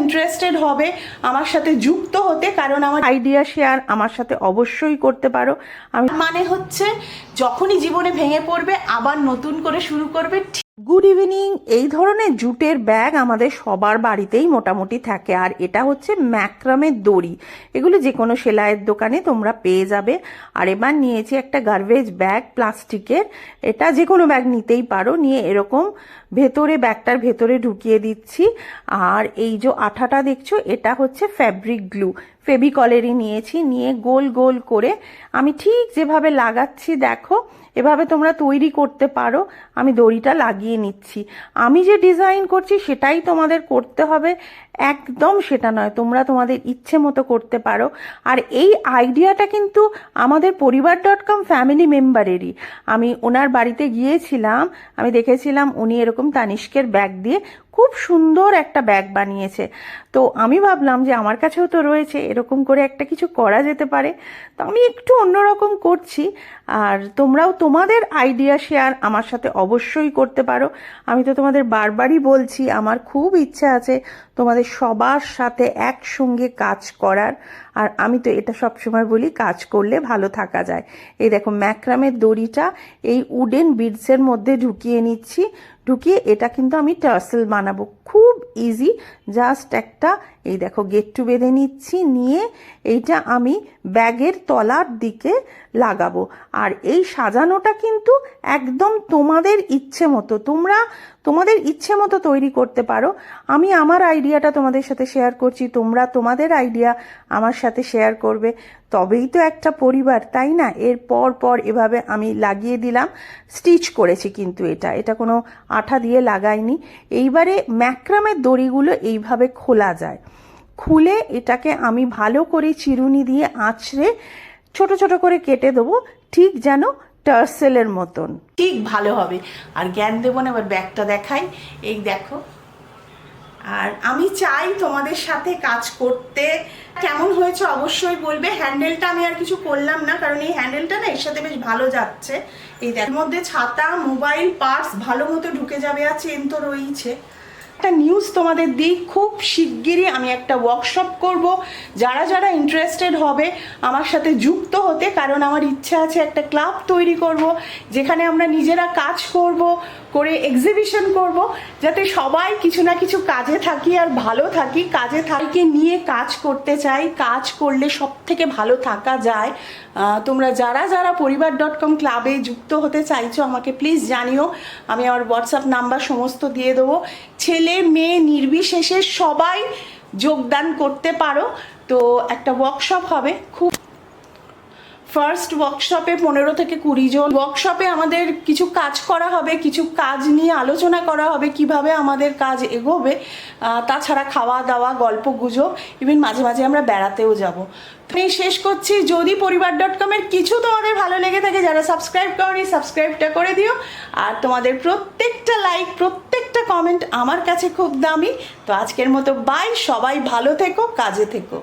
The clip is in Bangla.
ইন্টারেস্টেড হবে আমার সাথে যুক্ত হতে, কারণ আমার আইডিয়া শেয়ার আমার সাথে অবশ্যই করতে পারো। আমি মানে হচ্ছে যখনই জীবনে ভেঙে পড়বে আবার নতুন করে শুরু করবে। Good evening. এই ধরনের জুটের ব্যাগ আমাদের সবার বাড়িতেই মোটামুটি থাকে, আর এটা হচ্ছে ম্যাক্রামের দড়ি। এগুলো যে কোনো সেলাইয়ের দোকানে তোমরা পেয়ে যাবে। আর এবার নিয়েছি একটা গার্বেজ ব্যাগ প্লাস্টিকের, এটা যে কোনো ব্যাগ নিতেই পারো। নিয়ে এরকম ভেতরে ব্যাগটার ভেতরে ঢুকিয়ে দিচ্ছি। আর এই যে আঠাটা দেখছো এটা হচ্ছে ফ্যাব্রিক গ্লু, ফেভিকলেরই নিয়েছি। নিয়ে গোল গোল করে আমি ঠিক যেভাবে লাগাচ্ছি দেখো এভাবে তোমরা তৈরি করতে পারো। আমি দড়িটা লাগিয়ে নিচ্ছি। আমি যে ডিজাইন করছি সেটাই তোমাদের করতে হবে, একদম সেটা নয়, তোমরা তোমাদের ইচ্ছে মতো করতে পারো। আর এই আইডিয়াটা কিন্তু আমাদের পরিবার.com ফ্যামিলি মেম্বারেরই। আমি ওনার বাড়িতে গিয়েছিলাম, আমি দেখেছিলাম উনি এরকম তানিষ্কের ব্যাগ দিয়ে খুব সুন্দর একটা ব্যাগ বানিয়েছে। তো আমি ভাবলাম যে আমার কাছেও তো রয়েছে, এরকম করে একটা কিছু করা যেতে পারে। তো আমি একটু অন্যরকম করছি। আর তোমরাও তোমাদের আইডিয়া শেয়ার আমার সাথে অবশ্যই করতে পারো। আমি তো তোমাদের বারবারই বলছি আমার খুব ইচ্ছা আছে তোমাদের সবার সাথে একসঙ্গে কাজ করার। আর আমি তো এটা সবসময় বলি কাজ করলে ভালো থাকা যায়। এই দেখো ম্যাক্রামের দড়িটা এই উডেন বিডসের মধ্যে ঢুকিয়ে নিচ্ছি। ঢুকিয়ে এটা কিন্তু আমি টার্সেল বানাবো, খুব ইজি। জাস্ট একটা এই দেখো গেট্টু বেঁধে নিচ্ছি। নিয়ে এইটা আমি ব্যাগের তলার দিকে লাগাবো। আর এই সাজানোটা কিন্তু একদম তোমাদের ইচ্ছে মতো, তোমরা তোমাদের ইচ্ছে মতো তৈরি করতে পারো। আমি আমার আইডিয়াটা তোমাদের সাথে শেয়ার করছি, তোমরা তোমাদের আইডিয়া আমার সাথে শেয়ার করবে, তবেই তো একটা পরিবার, তাই না? এর পর পর এভাবে আমি লাগিয়ে দিলাম, স্টিচ করেছি কিন্তু এটা কোনো আঠা দিয়ে লাগাইনি। এইবারে ম্যাক্রামের দড়িগুলো এইভাবে খোলা যায়। খুলে এটাকে আমি ভালো করে চিরুনি দিয়ে আঁচড়ে ছোট ছোট করে কেটে দেবো, ঠিক যেন টার্সেলের মতন, ঠিক ভালো হবে। আর জ্ঞান দেবো না, এবার ব্যাগটা দেখাই, এই দেখো। আর আমি চাই তোমাদের সাথে কাজ করতে। কেমন হয়েছে অবশ্যই বলবে। হ্যান্ডেলটা আমি আর কিছু করলাম না, কারণ এই হ্যান্ডেলটা না এর সাথে বেশ ভালো যাচ্ছে। এই এর মধ্যে ছাতা, মোবাইল, পার্স ভালো মতো ঢুকে যাবে। আর চেন তো রয়েছে। একটা নিউজ তোমাদের দিই, খুব শিগগিরই আমি একটা ওয়ার্কশপ করব। যারা যারা ইন্টারেস্টেড হবে আমার সাথে যুক্ত হতে, কারণ আমার ইচ্ছা আছে একটা ক্লাব তৈরি করব যেখানে আমরা নিজেরা কাজ করব, করে এক্সিবিশন করব, যাতে সবাই কিছু না কিছু কাজে থাকি আর ভালো থাকি। কাজে থাকি নিয়ে কাজ করতে চাই, কাজ করলে সব থেকে ভালো থাকা যায়। তোমরা যারা যারা পরিবার.com ক্লাবে যুক্ত হতে চাইছো আমাকে প্লিজ জানিও। আমি আমার হোয়াটসঅ্যাপ নাম্বার সমস্ত দিয়ে দেবো। ছেলে মেয়ে নির্বিশেষে সবাই যোগদান করতে পারো। তো একটা ওয়ার্কশপ হবে, খুব ফার্স্ট ওয়ার্কশপে 15 থেকে 20 জন। ওয়ার্কশপে আমাদের কিছু কাজ করা হবে, কিছু কাজ নিয়ে আলোচনা করা হবে কিভাবে আমাদের কাজ এগোবে। তাছাড়া খাওয়া দাওয়া, গল্প গুজব, ইভেন মাঝে মাঝে আমরা বেড়াতেও যাব। আমি শেষ করছি। যদি পরিবার.com-এর কিছু তোমাদের ভালো লেগে থাকে, যারা সাবস্ক্রাইব করনি সাবস্ক্রাইবটা করে দিও। আর তোমাদের প্রত্যেকটা লাইক, প্রত্যেকটা কমেন্ট আমার কাছে খুব দামি। তো আজকের মতো বাই, সবাই ভালো থেকো, কাজে থেকো।